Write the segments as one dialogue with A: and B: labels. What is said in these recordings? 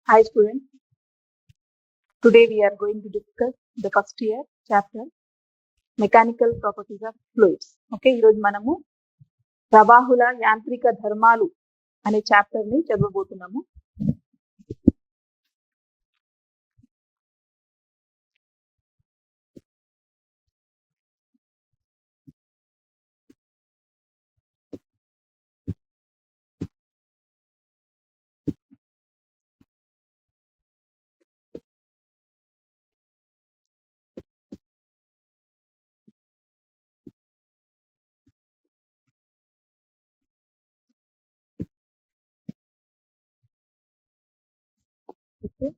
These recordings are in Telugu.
A: Hi students, today we are going to discuss the first year chapter Mechanical Properties of Fluids. Okay, ఈరోజు మనము ప్రవాహుల యాంత్రిక ధర్మాలు అనే చాప్టర్ ని చదవబోతున్నాము. Okay.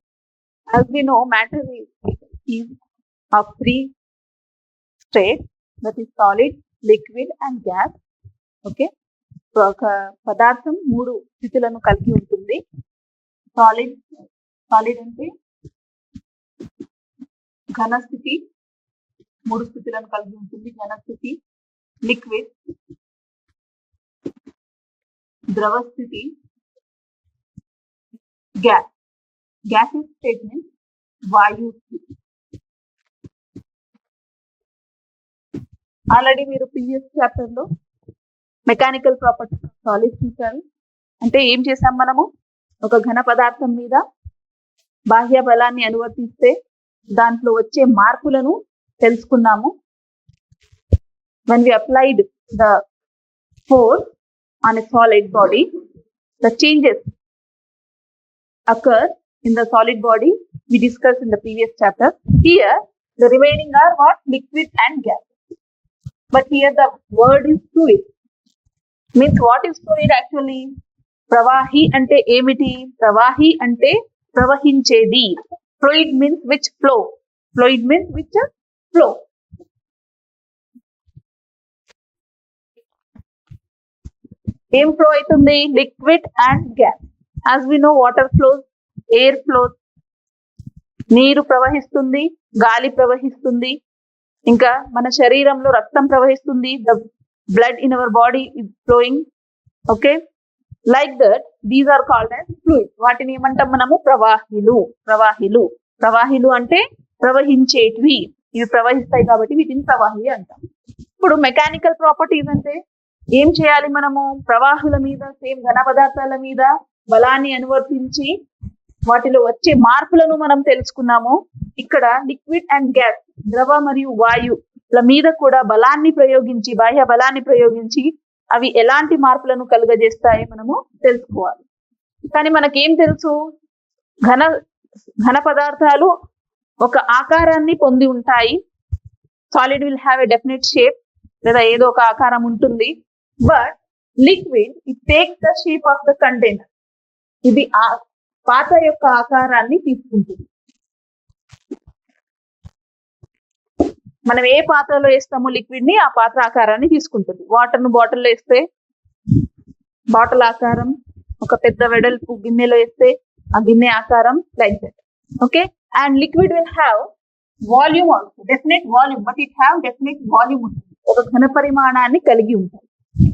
A: As we know, matter is of three states, that is solid, liquid and gas. Okay. ఒక పదార్థం మూడు స్థితులను కలిగి ఉంటుంది. సాలిడ్ అంటే ఘన స్థితి, మూడు స్థితులను కలిగి ఉంటుంది. ఘన స్థితి, లిక్విడ్ ద్రవ స్థితి, గ్యాస్. గ్యాసెస్ స్టేట్మెంట్ వాయు స్థితి. ఆల్రెడీ మీరు ప్రీవియస్ చాప్టర్ లో మెకానికల్ ప్రాపర్టీస్ ఆఫ్ సాలిడ్ చూసారు. అంటే ఏం చేసాం మనము, ఒక ఘన పదార్థం మీద బాహ్య బలాన్ని అనువర్తిస్తే దాంట్లో వచ్చే మార్పులను తెలుసుకున్నాము. when we applied the force on a solid body, the changes occur in the solid body we discussed in the previous chapter. Here the remaining are what? Liquid and gas. But here the word is fluid. Means what is fluid actually? ప్రవాహి అంటే ఏమిటి? ప్రవాహి అంటే ప్రవహించేది. Fluid means which flow. Fluid means which flow. ఏం ఫ్లో అవుతుంది? Liquid and gas. As we know, water flows, air flows, నీరు ప్రవహిస్తుంది, గాలి ప్రవహిస్తుంది, ఇంకా మన శరీరంలో రక్తం ప్రవహిస్తుంది. The blood in our body is flowing. Okay, like that these are called as fluids. వాటిని ఏమంటాం మనము? ప్రవాహిలు. ప్రవాహిలు ప్రవాహిలు అంటే ప్రవహించేటివి. ఇవి ప్రవహిస్తాయి కాబట్టి వీటిని ప్రవాహి అంటాం. ఇప్పుడు మెకానికల్ ప్రాపర్టీస్ అంటే ఏం చేయాలి మనము? ప్రవాహుల మీద, సేమ్ ఘన పదార్థాల మీద బలాన్ని అనువర్తించి వాటిలో వచ్చే మార్పులను మనం తెలుసుకున్నాము. ఇక్కడ లిక్విడ్ అండ్ గ్యాస్, ద్రవ మరియు వాయుల మీద కూడా బలాన్ని ప్రయోగించి, బాహ్య బలాన్ని ప్రయోగించి అవి ఎలాంటి మార్పులను కలుగజేస్తాయి మనము తెలుసుకోవాలి. కానీ మనకేం తెలుసు? ఘన పదార్థాలు ఒక ఆకారాన్ని పొంది ఉంటాయి. Solid will have a definite shape, లేదా ఏదో ఒక ఆకారం ఉంటుంది. But liquid it takes the shape of the container. ఇది ఆ పాత్ర యొక్క ఆకారాన్ని తీసుకుంటుంది. మనం ఏ పాత్రలో వేస్తామో లిక్విడ్ ని, ఆ పాత్ర ఆకారాన్ని తీసుకుంటుంది. వాటర్ ను బాటిల్లో వేస్తే బాటిల్ ఆకారం, ఒక పెద్ద వెడల్పు గిన్నెలో వేస్తే ఆ గిన్నె ఆకారం, like that. Okay, and liquid will have volume also, definite volume, but it have definite volume ఉంటుంది, ఒక ఘన పరిమాణాన్ని కలిగి ఉంటుంది.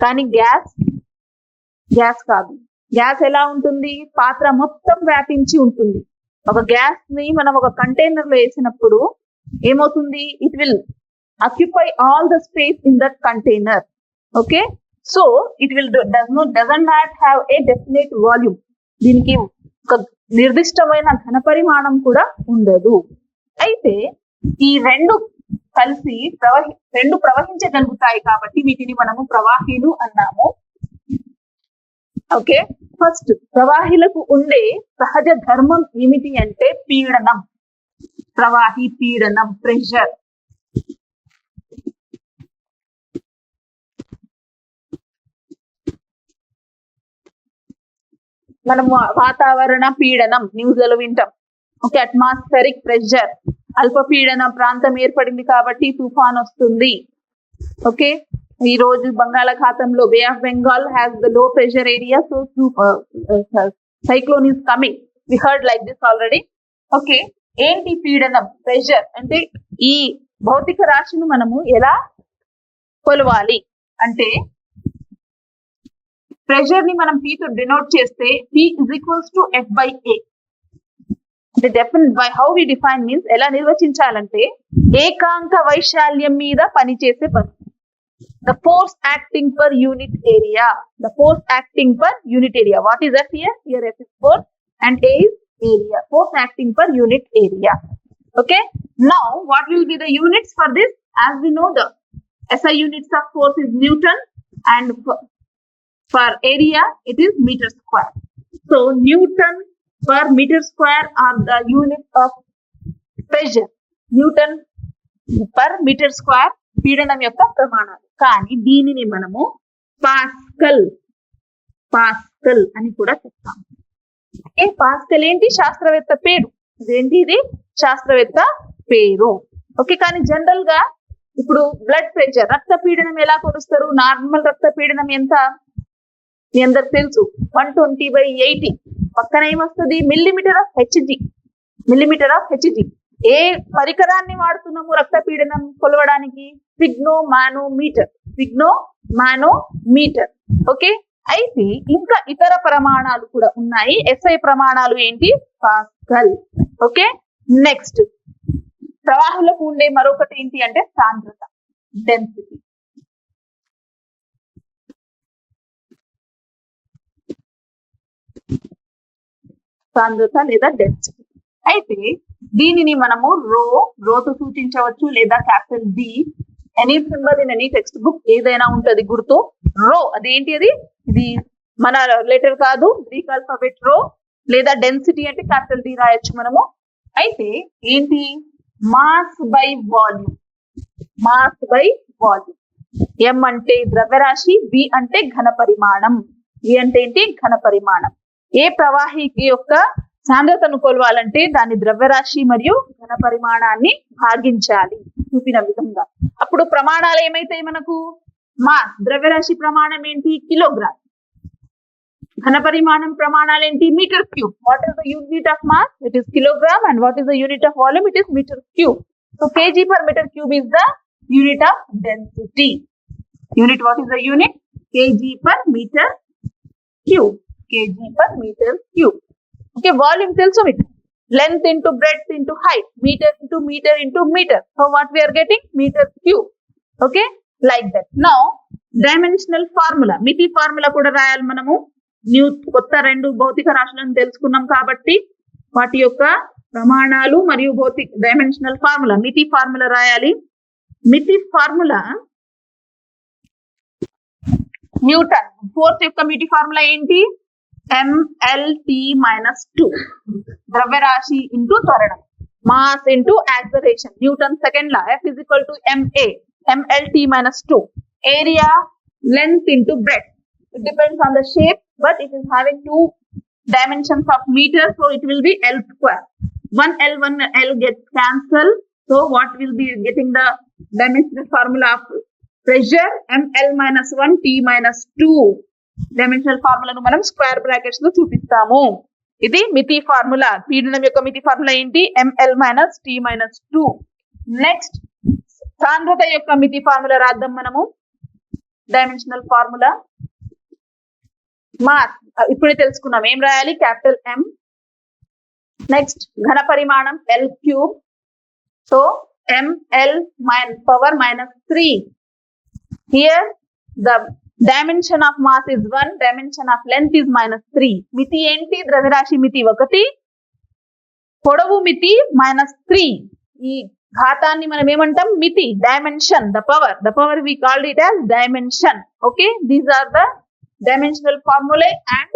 A: కానీ గ్యాస్ కాదు. గ్యాస్ ఎలా ఉంటుంది? పాత్ర మొత్తం వ్యాపించి ఉంటుంది. ఒక గ్యాస్ ని మనం ఒక కంటైనర్ లో వేసినప్పుడు ఏమవుతుంది? It will occupy all the space in that container. Okay, so it will doesn't not have a definite volume. దీనికి ఒక నిర్దిష్టమైన ఘన పరిమాణం కూడా ఉండదు. అయితే ఈ రెండు కలిసి రెండు ప్రవహించగలుగుతాయి కాబట్టి వీటిని మనము ప్రవాహీలు అన్నాము. ఓకే, ఫస్ట్ ప్రవాహిలకు ఉండే సహజ ధర్మం ఏమిటి అంటే పీడనం. ప్రవాహి పీడనం, ప్రెషర్. మనము వాతావరణ పీడనం న్యూస్లలో వింటాం. Okay, atmospheric pressure. అల్పపీడన ప్రాంతం ఏర్పడింది కాబట్టి తుఫాన్ వస్తుంది. ఓకే, ఈ రోజు బంగాళాఖాతంలో bay of Bengal has the low pressure area, so cyclone is coming. We heard like this already. Okay, ఏంటి పీడనం? ప్రెషర్. అంటే ఈ భౌతిక రాశిని మనము ఎలా కొలవాలి అంటే, ప్రెషర్ ని మనం P తో డినోట్ చేస్తే P is equals to F by A. అంటే definite by how we define means ఎలా నిర్వచించాలంటే ఏకాంక వైశాల్యం మీద పనిచేసే బరువు. The force acting per unit area. The force acting per unit area. What is F here? Here F is force and A is area. Force acting per unit area. Okay. Now what will be the units for this? As we know, the SI units of force is Newton, and for area it is meter square. So Newton per meter square are the unit of pressure. Newton per meter square పీడనం యొక్క ప్రమాణాలు. కానీ దీనిని మనము పాస్కల్ అని కూడా చెప్తాము. పాస్కల్ ఏంటి? శాస్త్రవేత్త పేరు. ఇదేంటి? ఇది శాస్త్రవేత్త పేరు. ఓకే. కానీ జనరల్ గా ఇప్పుడు బ్లడ్ ప్రెషర్, రక్త పీడనం ఎలా కొలుస్తారు? నార్మల్ రక్త పీడనం ఎంత మీ అందరికి తెలుసు, 120/80. పక్కన ఏమొస్తుంది? Millimetre of HG. ఏ పరికరాన్ని వాడుతున్నాము రక్త పీడనం కొలవడానికి? స్పిగ్నోమానోమీటర్. ఓకే. అయితే ఇంకా ఇతర ప్రమాణాలు కూడా ఉన్నాయి. SI ప్రమాణాలు ఏంటి? పాస్కల్. ఓకే. నెక్స్ట్ ప్రవాహంలోకి ఉండే మరొకటి ఏంటి అంటే సాంద్రత, డెన్సిటీ. సాంద్రత లేదా డెన్సిటీ. అయితే దీనిని మనము రోతో సూచించవచ్చు, లేదా capital D. Any symbol in any text book ఏదైనా ఉంటది గుర్తు. రో అదేంటి? ఇది మన లెటర్ కాదు, గ్రీక్ ఆల్ఫాబెట్ రో. లేదా డెన్సిటీ అంటే క్యాపిటల్ D రాయొచ్చు మనము. అయితే ఏంటి? Mass by volume. M అంటే ద్రవ్యరాశి, V అంటే ఘన పరిమాణం. V అంటే ఏంటి? ఘన పరిమాణం. ఏ ప్రవాహికి యొక్క సాంద్రతను కొలవాలంటే దాని ద్రవ్యరాశి మరియు ఘన పరిమాణాన్ని భాగించాలి చూపిన విధంగా. అప్పుడు ప్రమాణాలు ఏమైతాయి మనకు? మాస్, ద్రవ్యరాశి ప్రమాణం ఏంటి? కిలోగ్రామ్. ఘన పరిమాణం ప్రమాణాలు ఏంటి? Metre cube. What is the unit of mass? It is kilogram. And what is the unit of volume? It is metre cube. So kg per meter cube is the unit of density. What is the unit? kg per meter cube. Okay, volume tells me length into breadth into height, meter into meter. So what we are getting? Meter cube. Okay, like that. Now dimensional formula, మితి ఫార్ములా కూడా రాయాలి మనము. కొత్త 2 భౌతిక రాశులను తెలుసుకున్నాం కాబట్టి వాటి యొక్క ప్రమాణాలు మరియు డైమెన్షనల్ ఫార్ములా, మితి ఫార్ములా రాయాలి. మితి ఫార్ములా న్యూటన్. ఫోర్స్ యొక్క మితి ఫార్ములా ఏంటి? mLT-2. ద్రవ్యరాశి ఇంటూ త్వరణం, mass into acceleration. Newton second law. F is equal to ma, mLT-2. Area, length into breadth. It depends on the shape, but it is having 2 dimensions of meter, so it will be L square. 1 L gets cancelled. So what will be getting the dimensional formula of pressure? mL-1 T-2. Dimensional ఫార్ములాను మనం స్క్వేర్ బ్రాకెట్స్ లో చూపిస్తాము. ఇది మితి ఫార్ములా. పీడనం యొక్క మితి ఫార్ములా ఏంటి? mL-T-2. నెక్స్ట్ సాంద్రత యొక్క మితి ఫార్ములా రాద్దాం మనము. డైమెన్షనల్ ఫార్ములా మాస్ ఇప్పుడే తెలుసుకున్నాం. ఏం రాయాలి? Capital M. నెక్స్ట్ ఘన పరిమాణం L3. So mL power -3. Here the dimension of mass is 1, dimension of length is -3. మితి ఏంటి? ద్రవ్యరాశి మితి 1, పొడవు మితి -3. ఈ ఘాతాన్ని మనం ఏమంటాం? మితి. Dimension, the power we called it as dimension. Okay, these are the dimensional formulae and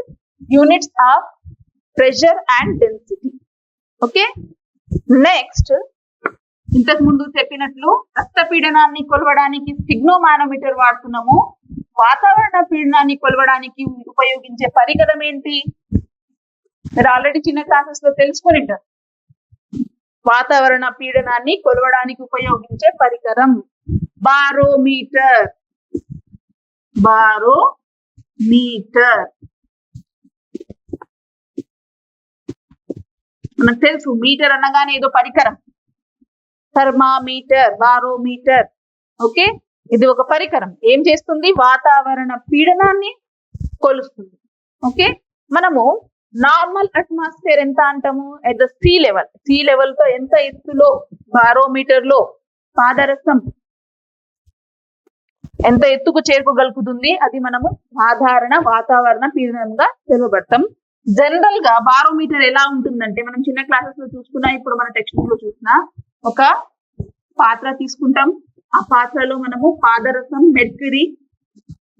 A: units of pressure and density. Okay, next ఇంతకు ముందు చెప్పినట్లు రక్త పీడనాన్ని కొలవడానికి స్పిగ్నోమానోమీటర్ వాడుతున్నాము. వాతావరణ పీడనాన్ని కొలవడానికి ఉపయోగించే పరికరం ఏంటి? మీరు ఆల్రెడీ చిన్న క్లాసెస్ లో తెలుసుకొని ఉంటారు. వాతావరణ పీడనాన్ని కొలవడానికి ఉపయోగించే పరికరం బారోమీటర్. మనకు తెలుసు మీటర్ అనగానే ఏదో పరికరం. Thermometer, barometer. ఓకే, ఇది ఒక పరికరం. ఏం చేస్తుంది? వాతావరణ పీడనాన్ని కొలుస్తుంది. ఓకే, మనము నార్మల్ అట్మాస్ఫియర్ ఎంత అంటాము? At the sea level. Sea level తో ఎంత ఎత్తులో బారోమీటర్ లో పాదరసం ఎంత ఎత్తుకు చేరుకోగలుగుతుంది, అది మనము సాధారణ వాతావరణ పీడనంగా తెలుపబడతాం. జనరల్ గా బారోమీటర్ ఎలా ఉంటుందంటే, మనం చిన్న క్లాసెస్ లో చూసుకున్నా, ఇప్పుడు మన టెక్స్ట్ బుక్ లో చూసినా, ఒక పాత్ర తీసుకుంటాం. ఆ పాత్రలో మనము పాదరసం,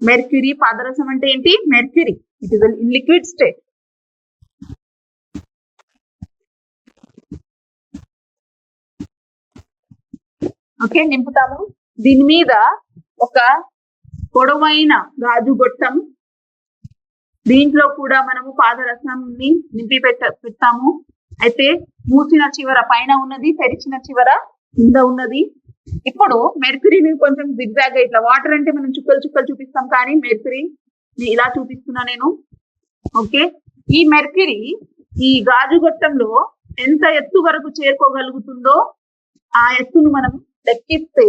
A: మెర్క్యూరీ పాదరసం అంటే ఏంటి? Mercury. It is in liquid state. Okay, నింపుతాము. దీని మీద ఒక పొడవైన గాజు గొట్టం, దీంట్లో కూడా మనము పాదరసాన్ని నింపి పెడతాము. అయితే మూసిన చివర పైన ఉన్నది, తెరిచిన చివర కింద ఉన్నది. ఇప్పుడు మెర్క్యూరీని కొంచెం జిగ్జాగ్ ఇట్లా, వాటర్ అంటే మనం చుక్కలు చుక్కలు చూపిస్తాం, కానీ మెర్క్యూరీ ఇలా చూపిస్తున్నా నేను. ఓకే, ఈ మెర్క్యూరీ ఈ గాజు గొట్టంలో ఎంత ఎత్తు వరకు చేరుకోగలుగుతుందో ఆ ఎత్తును మనం లెక్కిస్తే,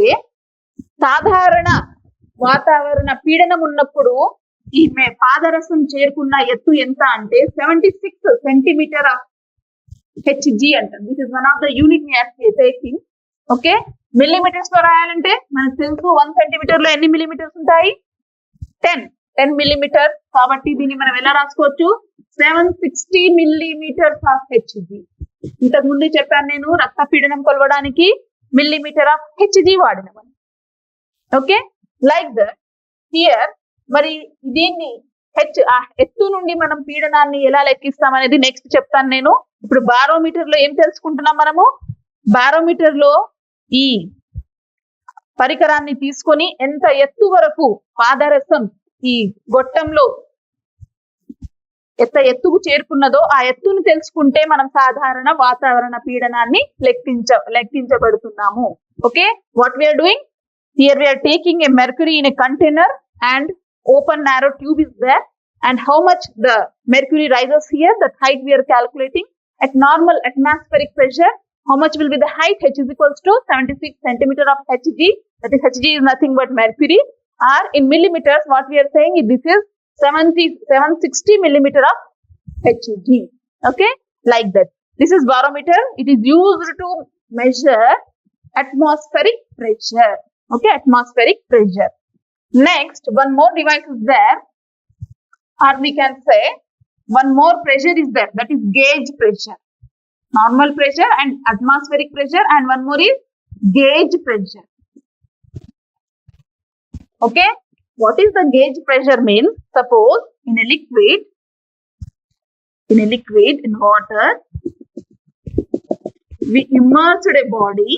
A: సాధారణ వాతావరణ పీడనం ఉన్నప్పుడు ఈ పాదరసం చేరుకున్న ఎత్తు ఎంత అంటే 76 సెంటీమీటర్ ఆఫ్ HG అంటాం. This is one of the unit we are taking. Okay, millimetres లో రాయాలంటే మనకు తెలుసు 1 సెంటీమీటర్ లో ఎన్ని మిల్లీమీటర్స్ ఉంటాయి? 10 మిల్లీమీటర్. కాబట్టి దీన్ని మనం ఎలా రాసుకోవచ్చు? 760 మిల్లీమీటర్స్ ఆఫ్ HG. ఇంతకు ముందు చెప్పాను నేను, రక్త పీడనం కొలవడానికి మిల్లీమీటర్ ఆఫ్ HG వాడినమని. Okay, like that here. మరి దీన్ని ఎత్తు నుండి మనం పీడనాన్ని ఎలా లెక్కిస్తాం అనేది నెక్స్ట్ చెప్తాను నేను. ఇప్పుడు బారోమీటర్ లో ఏం తెలుసుకుంటున్నాం మనము? బారోమీటర్ లో ఈ పరికరాన్ని తీసుకొని ఎంత ఎత్తు వరకు పాదరసం ఈ గొట్టంలో ఎంత ఎత్తుకు చేరుకున్నదో ఆ ఎత్తును తెలుసుకుంటే మనం సాధారణ వాతావరణ పీడనాన్ని లెక్కించబడుతున్నాము. Okay, what we are doing here, we are taking a mercury in a container and open narrow tube is there, and how much the mercury rises here, that height we are calculating. At normal atmospheric pressure, how much will be the height? H is equals to 76 centimeter of Hg. That is, Hg is nothing but mercury. Or in millimeters, what we are saying is this is 760 millimeter of Hg. Okay, like that. This is barometer. It is used to measure atmospheric pressure. Okay, atmospheric pressure. Next, one more device is there, or we can say one more pressure is there, that is gauge pressure. Normal pressure and atmospheric pressure, and one more is gauge pressure. Okay, what is the gauge pressure means? Suppose in a liquid, in water, we immersed a body.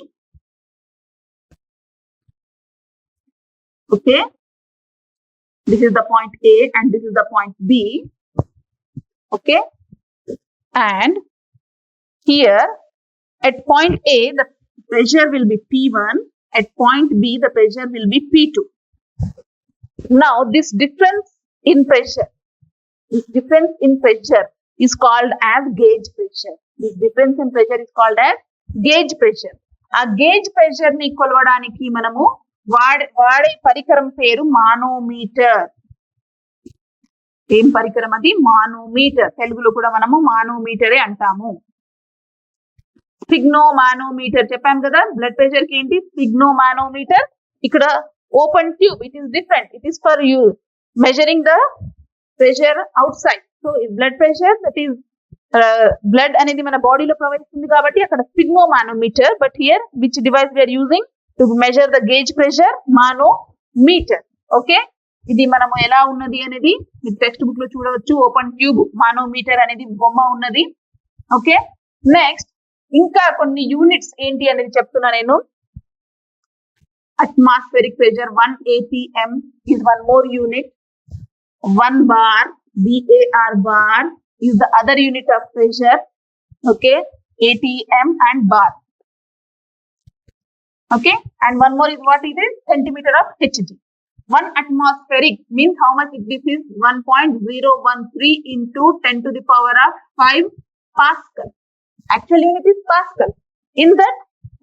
A: Okay, this is the point A and this is the point B. Okay, and here at point A the pressure will be P1, at point B the pressure will be P2. Now this difference in pressure is called as gauge pressure. This difference in pressure is called as gauge pressure. A gauge pressure ni కొలవడానికి మనము వాడే పరికరం పేరు మానోమీటర్. ఏం పరికరం అది? మానోమీటర్. తెలుగులో కూడా మనము మానోమీటరే అంటాము. స్పిగ్నో మానోమీటర్ చెప్పాం కదా, బ్లడ్ ప్రెషర్ కి ఏంటి? Sphygmomanometer. ఇక్కడ open tube, it is different. It is for you measuring the pressure outside. So blood pressure, that is blood అనేది మన బాడీలో ప్రవహిస్తుంది కాబట్టి అక్కడ sphygmomanometer. But here which device we are using to measure the gauge pressure? Manometer. Okay, ఇది మనము ఎలా ఉన్నది అనేది మీరు టెక్స్ట్ బుక్ లో చూడవచ్చు. ఓపెన్ ట్యూబ్ మానోమీటర్ అనేది బొమ్మ ఉన్నది. ఓకే, నెక్స్ట్ ఇంకా కొన్ని యూనిట్స్ ఏంటి అనేది చెప్తున్నా నేను. Atmospheric pressure 1 atm is one more unit. 1 bar, BAR bar, is the other unit of pressure. Okay, atm and bar. Okay, and one more is what it is? Centimeter of Hg. 1 atmospheric means how much? This is 1.013 into 10 to the power of 5 Pascal. Actual unit is Pascal. In that,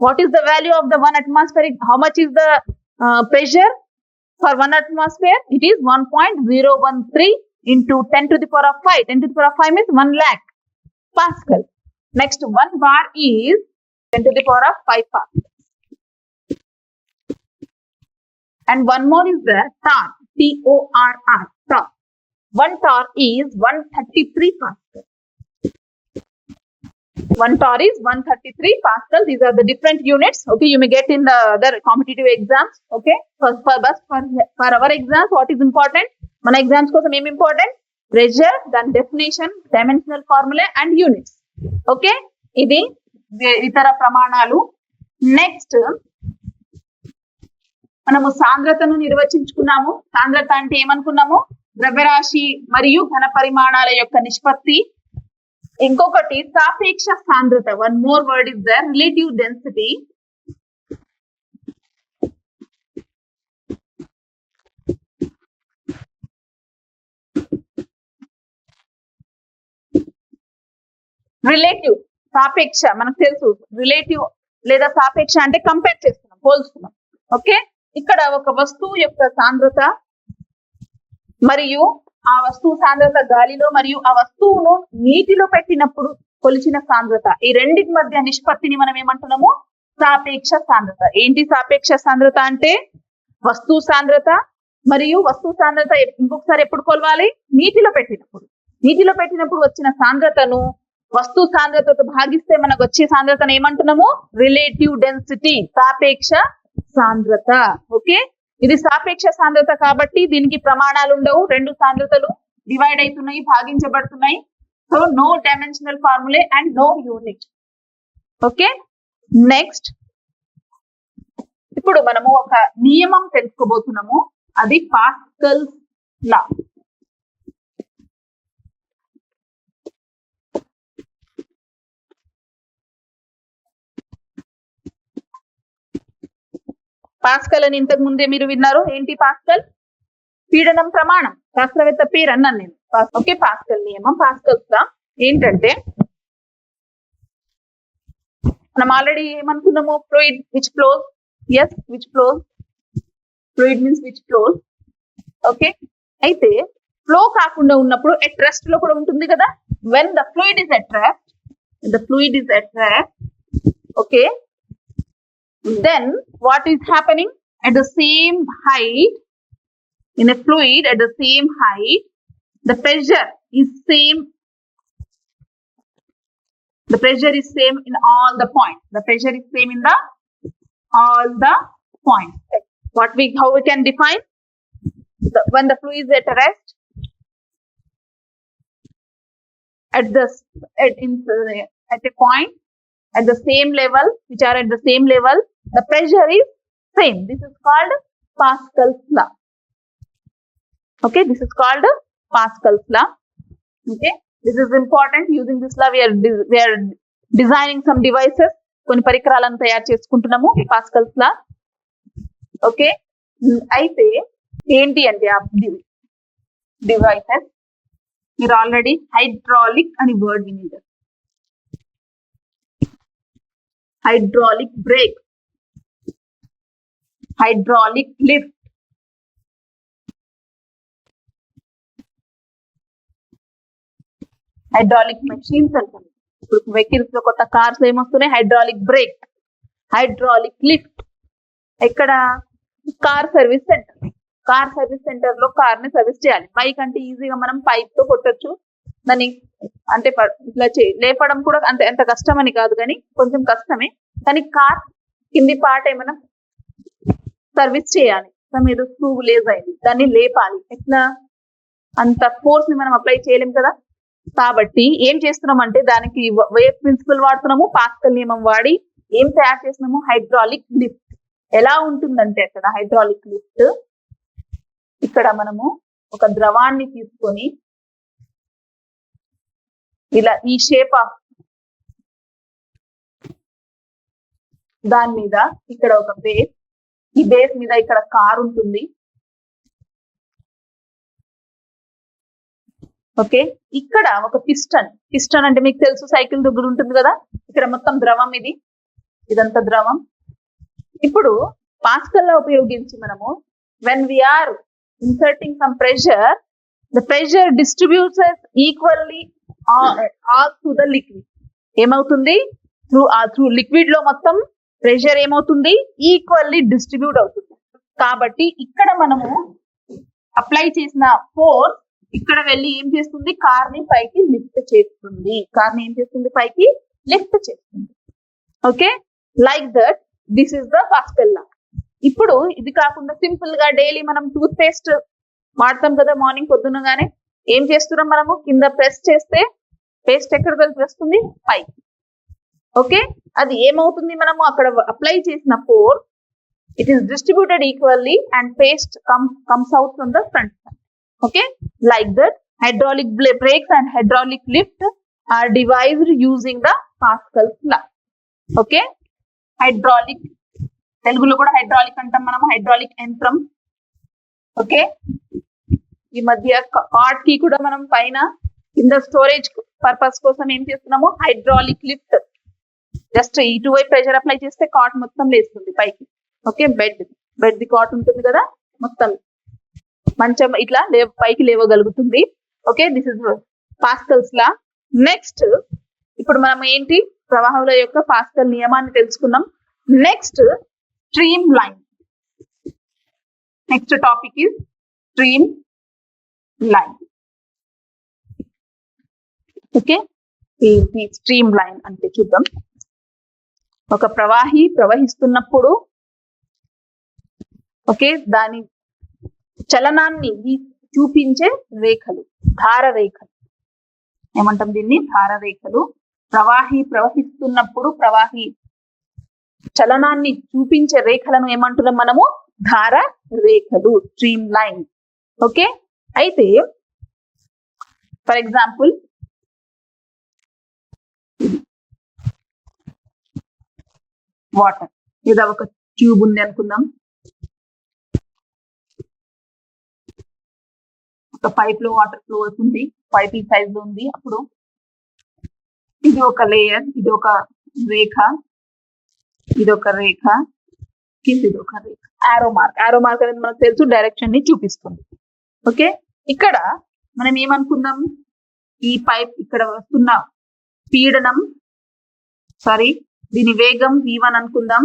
A: what is the value of the 1 atmospheric? How much is the pressure for 1 atmosphere? It is 1.013 into 10 to the power of 5. 10 to the power of 5 means 1 lakh Pascal. Next, 1 bar is 10 to the power of 5 Pascal. And one more is the torr, T-O-R-R, torr. 1 torr is 133 Pascal. 1 torr is 133 Pascal. These are the different units. Okay, you may get in the other competitive exams. Okay, for our exams, what is important? Mana exams kosam em important? Pressure, then definition, dimensional formula, and units. Okay, ఇది ఇతర ప్రమాణాలు. నెక్స్ట్ మనము సాంద్రతను నిర్వచించుకున్నాము. సాంద్రత అంటే ఏమనుకున్నాము? ద్రవ్యరాశి మరియు ఘన పరిమాణాల యొక్క నిష్పత్తి. ఇంకొకటి సాపేక్ష సాంద్రత. One more word is the relative density. Relative, సాపేక్ష మనకు తెలుసు. రిలేటివ్ లేదా సాపేక్ష అంటే కంపేర్ చేస్తున్నాం, పోల్చుతున్నాం. ఓకే, ఇక్కడ ఒక వస్తువు యొక్క సాంద్రత మరియు ఆ వస్తువు సాంద్రత గాలిలో మరియు ఆ వస్తువును నీటిలో పెట్టినప్పుడు కొలిచిన సాంద్రత, ఈ రెండింటి మధ్య నిష్పత్తిని మనం ఏమంటున్నాము? సాపేక్ష సాంద్రత. ఏంటి సాపేక్ష సాంద్రత అంటే? వస్తువు సాంద్రత మరియు వస్తువు సాంద్రత ఇంకొకసారి ఎప్పుడు కొలవాలి? నీటిలో పెట్టినప్పుడు. నీటిలో పెట్టినప్పుడు వచ్చిన సాంద్రతను వస్తువు సాంద్రతతో భాగిస్తే మనకు వచ్చే సాంద్రతను ఏమంటున్నాము? రిలేటివ్ డెన్సిటీ, సాపేక్ష సాంద్రత. ఓకే, ఇది సాపేక్ష సాంద్రత కాబట్టి దీనికి ప్రమాణాలు ఉండవు. రెండు సాంద్రతలు డివైడ్ అవుతున్నాయి, భాగించబడుతున్నాయి. So no dimensional formulae and no unit. Okay, next ఇప్పుడు మనము ఒక నియమం తెలుసుకోబోతున్నాము. అది పాస్కల్స్ లా. పాస్కల్ అని ఇంతకు ముందే మీరు విన్నారు. ఏంటి పాస్కల్? పీడనం ప్రమాణం. శాస్త్రవేత్త పేరు అన్నాను నేను. ఓకే, పాస్కల్ నియమం, పాస్కల్స్ లా ఏంటంటే మనం ఆల్రెడీ ఏమనుకున్నాము? Fluid which flows. Yes, which flows. Fluid means which flows. Okay, అయితే ఫ్లో కాకుండా ఉన్నప్పుడు ఎట్ రెస్ట్ లో కూడా ఉంటుంది కదా. When the fluid is at rest, okay, then what is happening? At the same height, in a fluid at the same height, the pressure is same. The pressure is same in all the points. The pressure is same in all the points. How we can define? When the fluid is at rest, at a point at the same level, which are at the same level, the pressure is same. This is called Pascal's law. Okay, this is called Pascal's law. Okay, this is important. Using this law, we are designing some devices. కొన్ని పరికరాలను తయారు చేసుకుంటున్నాము. Pascal's law. ఓకే, అయితే ఏంటి అంటే ఆ డివైసెస్ మీరు ఆల్రెడీ హైడ్రాలిక్ అని వర్డ్ వినేది. hydraulic brake, hydraulic lift, hydraulic machines అంటారు. ఇప్పుడు వెహికల్స్ లో కొత్త కార్స్ ఏమొస్తున్నాయి? Hydraulic brake, hydraulic lift. ఎక్కడ? Car service centre. Car service centre లో కార్ ని సర్వీస్ చేయాలి. బైక్ అంటే ఈజీగా మనం పైప్ తో కొట్టొచ్చు. దాన్ని అంటే ఇట్లా లేపడం కూడా ఎంత కష్టం అని కాదు, కానీ కొంచెం కష్టమే. కానీ కార్ కింది పార్ట్ ఏమైనా సర్వీస్ చేయాలి. మీద స్క్రూ లేజ్ అయింది, దాన్ని లేపాలి. ఎట్లా? అంత ఫోర్స్ ని మనం అప్లై చేయలేం కదా. కాబట్టి ఏం చేస్తున్నాం అంటే దానికి వేవ్ ప్రిన్సిపల్ వాడుతున్నాము. పాస్కల్ నియమం వాడి ఏం తయారు చేస్తున్నాము? Hydraulic lift. ఎలా ఉంటుందంటే అక్కడ హైడ్రాలిక్ లిఫ్ట్, ఇక్కడ మనము ఒక ద్రవాన్ని తీసుకొని ఇలా ఈ షేప్ ఆఫ్ దాని మీద ఇక్కడ ఒక బేస్, ఈ బేస్ మీద ఇక్కడ కార్ ఉంటుంది. ఓకే, ఇక్కడ ఒక పిస్టన్. పిస్టన్ అంటే మీకు తెలుసు, సైకిల్ దగ్గర ఉంటుంది కదా. ఇక్కడ మొత్తం ద్రవం, ఇదంతా ద్రవం. ఇప్పుడు పాస్కల్ లా ఉపయోగించి మనము when we are inserting some pressure the pressure distributes equally all through the liquid. ఏమవుతుంది త్రూ లిక్విడ్ లో మొత్తం ప్రెషర్ ఏమవుతుంది ఈక్వల్లీ డిస్ట్రిబ్యూట్ అవుతుంది. కాబట్టి ఇక్కడ మనము అప్లై చేసిన ఫోర్స్ ఇక్కడ వెళ్ళి ఏం చేస్తుంది, కార్ ని పైకి లిఫ్ట్ చేస్తుంది. Okay, like that this is the Pascal law. ఇప్పుడు ఇది కాకుండా సింపుల్ గా డైలీ మనం టూత్ పేస్ట్ వాడతాం కదా, మార్నింగ్ పొద్దునగానే ఏం చేస్తున్నాం మనము, కింద ప్రెస్ చేస్తే పేస్ట్ ఎక్కడ వస్తుంది, పైకి. ఓకే, అది ఏమవుతుంది, మనము అక్కడ అప్లై చేసిన force it is distributed equally and paste comes out from the front side. Okay, like that hydraulic brakes and hydraulic lift are devised using the Pascal's law. Okay, hydraulic telugulo kuda hydraulic antam manam, hydraulic యంత్రం. ఓకే, ఈ మధ్య కార్డ్ కి కూడా మనం పైన కింద స్టోరేజ్ పర్పస్ కోసం ఏం చేస్తున్నాము, హైడ్రాలిక్ లిఫ్ట్. జస్ట్ ఇటువైపు ప్రెషర్ అప్లై చేస్తే కార్డ్ మొత్తం లేస్తుంది పైకి. ఓకే, బెడ్ ది కాట్ ఉంటుంది కదా, మొత్తం మంచం ఇట్లా పైకి లేవగలుగుతుంది. Okay, this is Pascal's law. Next ఇప్పుడు మనం ఏంటి, ప్రవాహంల యొక్క పాస్కల్ నియమాన్ని తెలుసుకున్నాం. Next stream line. Next topic is stream line. Okay, ఈ స్ట్రీమ్ లైన్ అంటే చూద్దాం. ఒక ప్రవాహి ప్రవహిస్తున్నప్పుడు ఓకే, దాని చలనాన్ని చూపించే రేఖలు ధార రేఖలు ఏమంటాం, దీన్ని ధార రేఖలు. ప్రవాహి ప్రవహిస్తున్నప్పుడు ప్రవాహి చలనాన్ని చూపించే రేఖలను ఏమంటున్నాం మనము, ధార రేఖలు, స్ట్రీమ్ లైన్. ఓకే, అయితే ఫర్ ఎగ్జాంపుల్ వాటర్, లేదా ఒక ట్యూబ్ ఉంది అనుకుందాం, ఒక పైప్ లో వాటర్ ఫ్లో అవుతుంది, పైప్ ఈ సైజ్ లో ఉంది. అప్పుడు ఇది ఒక లేయర్, ఇది ఒక రేఖ, ఇది ఒక రేఖ, కింద ఇది ఒక రేఖ. ఆరో మార్క్ అనేది మనకు తెలుసు, డైరెక్షన్ ని చూపిస్తుంది. ఓకే, ఇక్కడ మనం ఏమనుకుందాం, ఈ పైప్ ఇక్కడ వస్తున్న పీడనం, దీని వేగం v1 అనుకుందాం,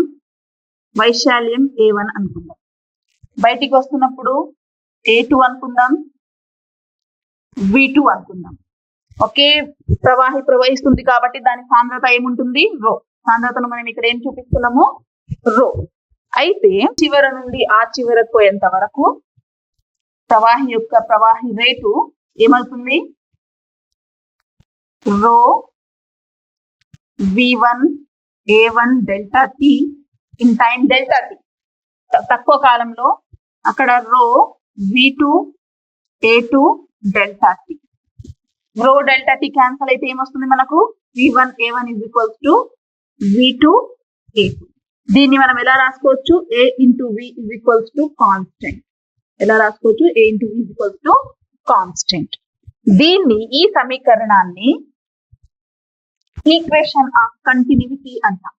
A: వైశాల్యం a1 అనుకుందాం. బయటికి వస్తున్నప్పుడు a2 అనుకుందాం, v2 అనుకుందాం. ఒకే ప్రవాహి ప్రవహిస్తుంది కాబట్టి దాని సాంద్రత ఏముంటుంది, రో. సాంద్రతను మనం ఇక్కడ ఏం చూపిస్తున్నాము, రో. అయితే చివర నుండి ఆ చివరకు పోయేంత వరకు ప్రవాహి యొక్క ప్రవాహి రేటు ఏమవుతుంది, రో v1 a1 delta t in time delta t. తక్కువ కాలంలో అక్కడ రో v2 a2 డెల్టా t. రో డెల్టా t క్యాన్సల్ అయితే ఏమొస్తుంది మనకు, v1 a1 is equals to v2 a2. దీన్ని మనం ఎలా రాసుకోవచ్చు, a into v is equals to constant. ఎలా రాసుకోవచ్చు, a into v is equals to constant. దీన్ని, ఈ సమీకరణాన్ని ఈక్వేషన్ ఆఫ్ కంటిన్యూటీ అంటాం.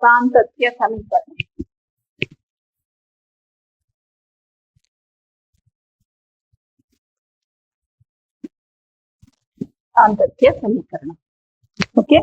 A: సాంతత్య సమీకరణం. సాంతత్య సమీకరణం. ఓకే,